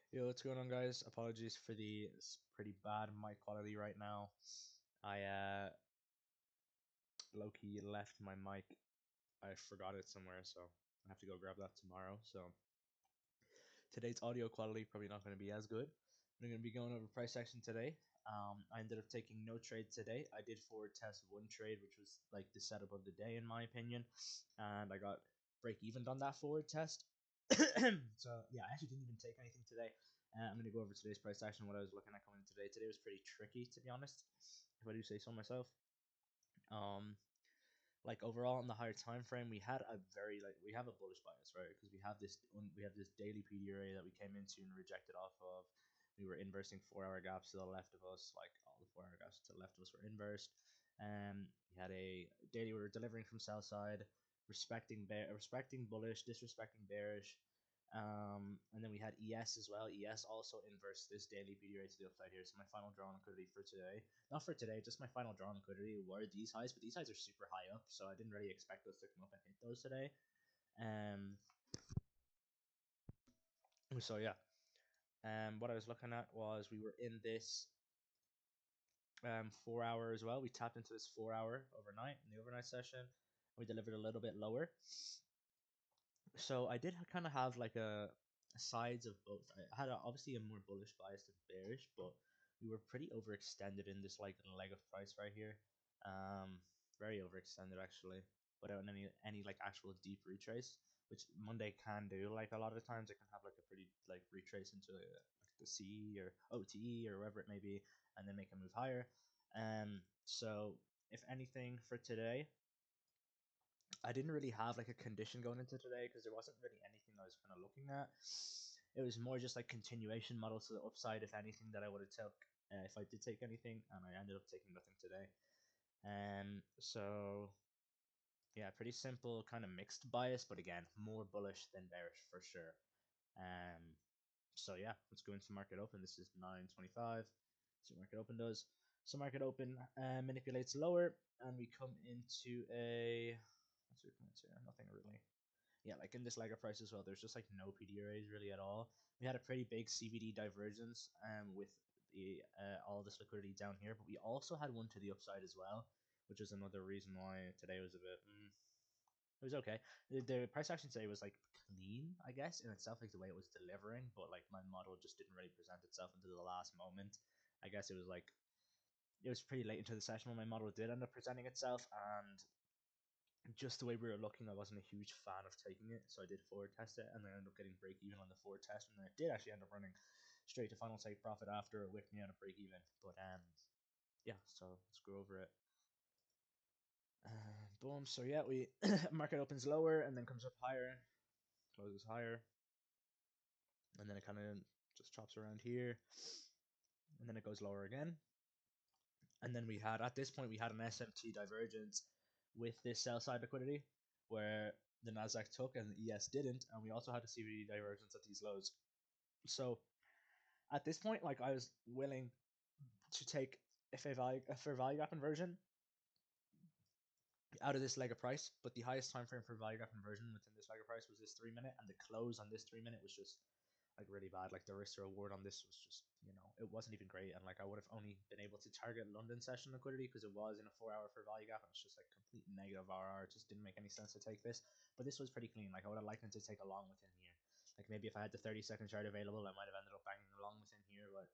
Yo, what's going on, guys? Apologies for the pretty bad mic quality right now. I low key left my mic. I forgot it somewhere, so I have to go grab that tomorrow. So today's audio quality probably not going to be as good. I'm going to be going over price action today. I ended up taking no trade today. I did forward test one trade, which was like the setup of the day in my opinion, and I got break even on that forward test. So yeah, I actually didn't even take anything today. I'm going to go over today's price action, what I was looking at coming in today. Today was pretty tricky, to be honest, if I do say so myself. Um, like overall on the higher time frame, we had a very we have a bullish bias, right? Because we have this daily PD array that we came into and rejected off of. We were inversing 4 hour gaps to the left of us, like all the 4 hour gaps to the left of us were inversed. We had a daily we were delivering from sell side, respecting bullish, disrespecting bearish. And then we had ES as well. ES also inversed this daily PD rate to the upside here. So my final draw on liquidity for today, not for today, just my final draw on liquidity were these highs, but these highs are super high up, so I didn't really expect those to come up and hit those today. Um, so yeah. What I was looking at was we were in this 4 hour as well. We tapped into this 4 hour overnight in the overnight session. We delivered a little bit lower. So I did kind of have like a sides of both. I had obviously a more bullish bias than bearish, but we were pretty overextended in this like leg of price right here. Um, very overextended actually, without any like actual deep retrace, which Monday can do. Like a lot of times, it can have like a pretty like retrace into like the CE or OTE or wherever it may be, and then make a move higher. So if anything for today, I didn't really have like a condition going into today because there wasn't really anything I was kind of looking at. It was more just like continuation models to the upside, if anything, that I would have took if I did take anything, and I ended up taking nothing today. So yeah, pretty simple, kind of mixed bias, but again, more bullish than bearish for sure. Um, so yeah, let's go into market open. This is 9:25. See what market open does. So market open manipulates lower, and we come into a what's we come into? Nothing really. Yeah, like in this leg of price as well, there's just like no PD arrays really at all. We had a pretty big CBD divergence with the all this liquidity down here, but we also had one to the upside as well, which is another reason why today was a bit. It was okay. The price action today was like clean, I guess, in itself, like the way it was delivering, but like my model just didn't really present itself until the last moment. I guess it was pretty late into the session when my model did end up presenting itself, and just the way we were looking, I wasn't a huge fan of taking it, so I did forward test it, and then I ended up getting break even on the forward test, and then it did actually end up running straight to final take profit after it whipped me out of break even. But yeah, so let's go over it. Boom. So yeah, we market opens lower and then comes up higher, closes higher, and then it kind of just chops around here, and then it goes lower again. And then we had at this point we had an SMT divergence with this sell side liquidity where the nasdaq took and the ES didn't, and we also had a CVD divergence at these lows. So at this point, like I was willing to take a fair value gap inversion out of this leg of price, but the highest time frame for value gap inversion within this leg of price was this 3 minute, and the close on this 3 minute was just like really bad. Like the risk to reward on this was just, it wasn't even great. And like I would have only been able to target London session liquidity because it was in a 4 hour for value gap, and it's just like complete negative RR. It just didn't make any sense to take this. But this was pretty clean. Like I would have liked them to take a long within here. Like maybe if I had the 30-second chart available, I might have ended up banging along within here. But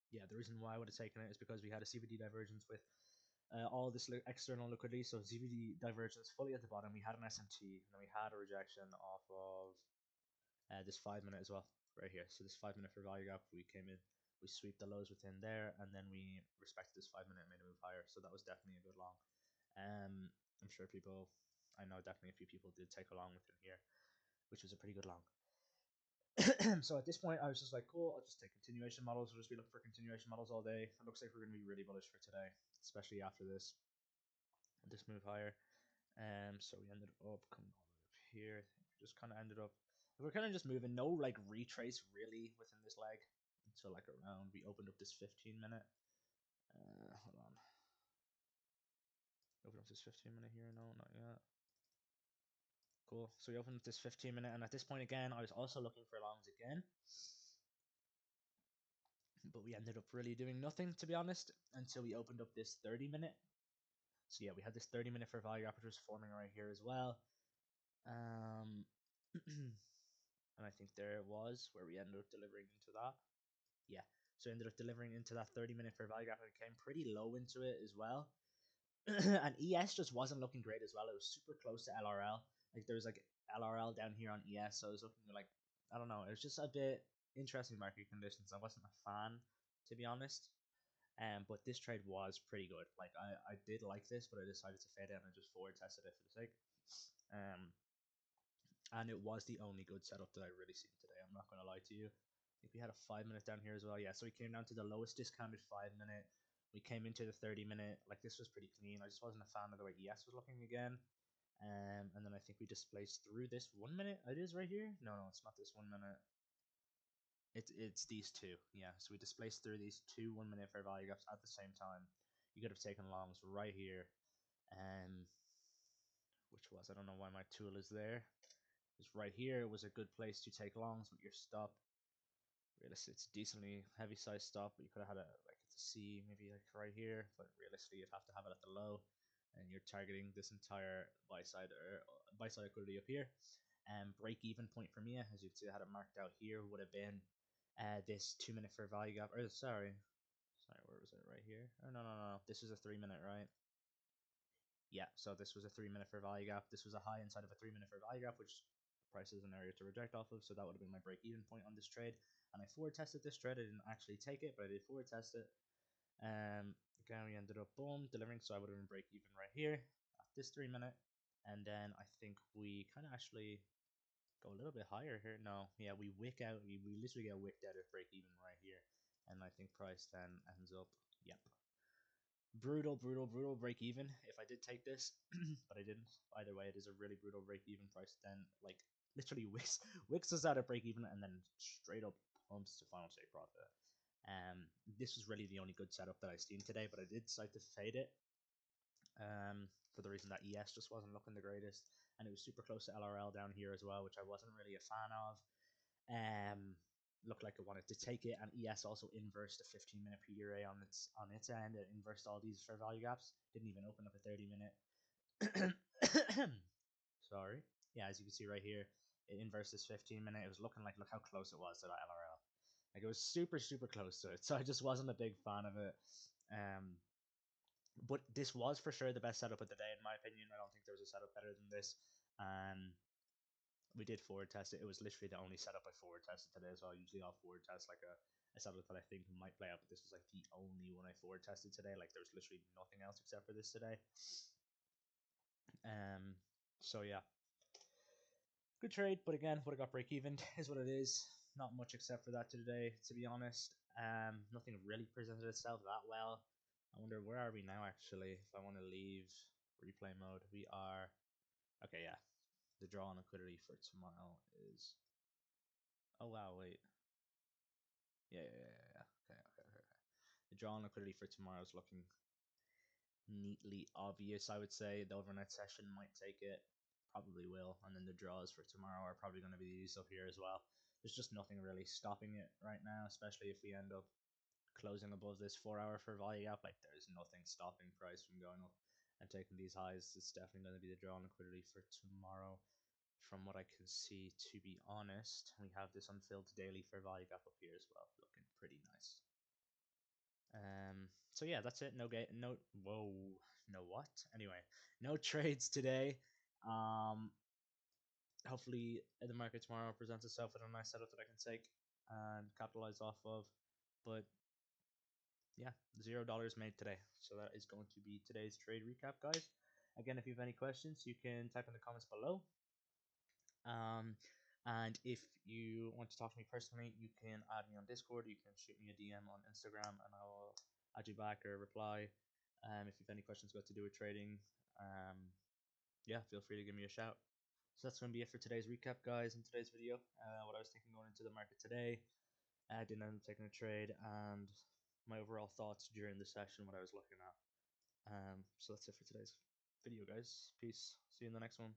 yeah, the reason why I would have taken it is because we had a CVD divergence with all this external liquidity. So CVD divergence fully at the bottom. We had an SMT, and then we had a rejection off of this 5 minute as well, right here. So this 5 minute for value gap, we came in, we sweep the lows within there, and then we respected this 5 minute and made a move higher. So that was definitely a good long. I'm sure I know definitely a few people did take a long within here, which was a pretty good long. So at this point, I was just like, cool, I'll just take continuation models. We'll just be looking for continuation models all day. It looks like we're going to be really bullish for today, especially after this move higher. So we ended up coming all the way up here. Just kind of ended up, we're kind of just moving, no like retrace really within this leg until like around we opened up this 15 minute. Hold on, open up this 15 minute here. No, not yet. Cool. So we opened up this 15-minute, and at this point again, I was also looking for longs again, but we ended up really doing nothing, to be honest, until we opened up this 30-minute. So yeah, we had this 30-minute for value gap, which was forming right here as well. And I think there it was where we ended up delivering into that. Yeah, so ended up delivering into that 30-minute for value gap, and it came pretty low into it as well. And ES just wasn't looking great as well. It was super close to LRL. Like there was like LRL down here on ES, so I was looking like, I don't know, it was just a bit interesting market conditions. I wasn't a fan, to be honest. But this trade was pretty good. Like I did like this, but I decided to fade it and I just forward tested it for the sake. And it was the only good setup that I really seen today. I'm not gonna lie to you. I think we had a 5-minute down here as well. Yeah, so we came down to the lowest discounted 5-minute. We came into the 30-minute. Like this was pretty clean. I just wasn't a fan of the way ES was looking again. And then I think we displaced through this 1 minute. It is right here. No, it's not this 1 minute. It's these two. Yeah, so we displaced through these two 1 minute fair value gaps at the same time. You could have taken longs right here. Which was, I don't know why my tool is there. It's right here. It was a good place to take longs with your stop. Realistically, it's a decently heavy size stop, but you could have had it like at the C, maybe like right here. But realistically, you'd have to have it at the low, and you're targeting this entire buy side liquidity up here. And break even point for me, as you can see, I had it marked out here, would have been this 2 minute fair value gap. Or sorry, where was it? Right here? Oh no. This is a 3 minute, right? Yeah, so this was a 3 minute fair value gap. This was a high inside of a 3 minute fair value gap, which price is an area to reject off of. So that would have been my break even point on this trade. And I forward tested this trade. I didn't actually take it, but I did forward test it. Again, we ended up boom delivering. So I would have been break even right here at this 3 minute. And then I think we kind of actually go a little bit higher here. No, yeah, we wick out. We literally get wicked out at break even right here. And I think price then ends up, yep, brutal break even if I did take this, but I didn't. Either way, it is a really brutal break even price. Then like literally wicks us out at break even and then straight up pumps to final take profit. This was really the only good setup that I seen today, but I did decide to fade it. For the reason that ES just wasn't looking the greatest, and it was super close to LRL down here as well, which I wasn't really a fan of. Looked like it wanted to take it, and ES also inversed a 15-minute PRA on its end. It inversed all these fair value gaps. Didn't even open up a 30-minute. Sorry. Yeah, as you can see right here, it inversed this 15-minute. It was looking like, look how close it was to that LRL. Like it was super close to it. So I just wasn't a big fan of it. But this was for sure the best setup of the day, in my opinion. I don't think there was a setup better than this. We did forward test it. It was literally the only setup I forward tested today, so I usually I'll forward test like a setup that I think might play out, but this was like the only one I forward tested today. Like there was literally nothing else except for this today. So yeah, good trade, but again, would have got break even is what it is. Not much except for that today, to be honest. Nothing really presented itself that well. I wonder where are we now actually. If I want to leave replay mode, we are okay. Yeah, the draw on liquidity for tomorrow is. Oh wow, wait. Yeah. Okay. The draw on liquidity for tomorrow is looking neatly obvious, I would say. The overnight session might take it, probably will, and then the draws for tomorrow are probably going to be these up here as well. There's just nothing really stopping it right now, especially if we end up closing above this 4-hour for value gap. Like there's nothing stopping price from going up and taking these highs. It's definitely going to be the draw on liquidity for tomorrow. From what I can see, to be honest, we have this unfilled daily fair value gap up here as well, looking pretty nice. So yeah, that's it. No what? Anyway, no trades today. Hopefully the market tomorrow presents itself with a nice setup that I can take and capitalize off of. But yeah, $0 made today. So that is going to be today's trade recap, guys. Again, if you have any questions, you can type in the comments below. And if you want to talk to me personally, you can add me on Discord. You can shoot me a DM on Instagram, and I will add you back or reply. If you have any questions about to do with trading, yeah, feel free to give me a shout. So that's going to be it for today's recap, guys, in today's video. What I was thinking going into the market today. I didn't end up taking a trade, and my overall thoughts during the session, what I was looking at. So that's it for today's video, guys. Peace. See you in the next one.